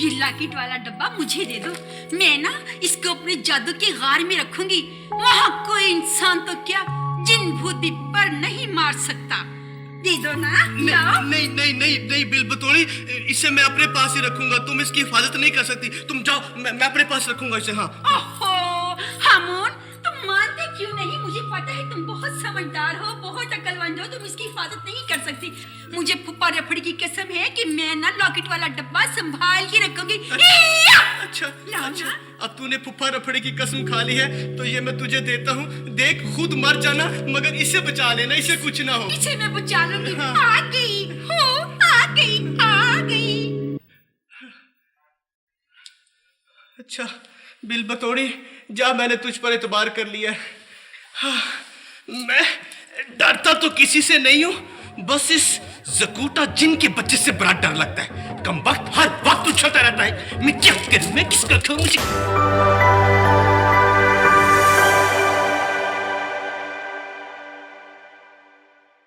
ये लॉकेट वाला डब्बा मुझे दे दो। मैं ना इसको अपने जादू के गार में रखूंगी। वहाँ कोई इंसान तो क्या, जिन भूत भी पर नहीं मार सकता। दे दो ना। नहीं नहीं नहीं नहीं बिल बतौड़ी, इसे मैं अपने पास ही रखूंगा। तुम इसकी हिफाजत नहीं कर सकती। तुम जाओ, मैं अपने पास रखूंगा इसे। हाँ। ओहो हामून, तुम मानते क्यों नहीं? मुझे पता है तुम बहुत समझदार हो, बहुत अक्लमंद हो, तुम इसकी हिफाजत नहीं कर सकती। मुझे फुप्पा रफड़ी की कसम है कि मैं ना लॉकेट वाला डब्बा संभाल के रखूंगी। अच्छा, अब तूने फुफ्फा रफड़े की कसम खा ली है तो ये मैं तुझे देता हूँ। देख, खुद मर जाना मगर इसे बचा लेना, इसे कुछ ना हो। इसे मैं बचा लूंगी। हाँ। आ गई। अच्छा बिल बतौड़ी, जा, मैंने तुझ पर एतबार कर लिया है। हाँ, मैं डरता तो किसी से नहीं हूँ, बस इस ज़कूटा जिन के बच्चे से बड़ा डर लगता है। कम वक्त हर वक्त उछलता रहता है। मैं क्या करूँ, मैं किसका खाऊं?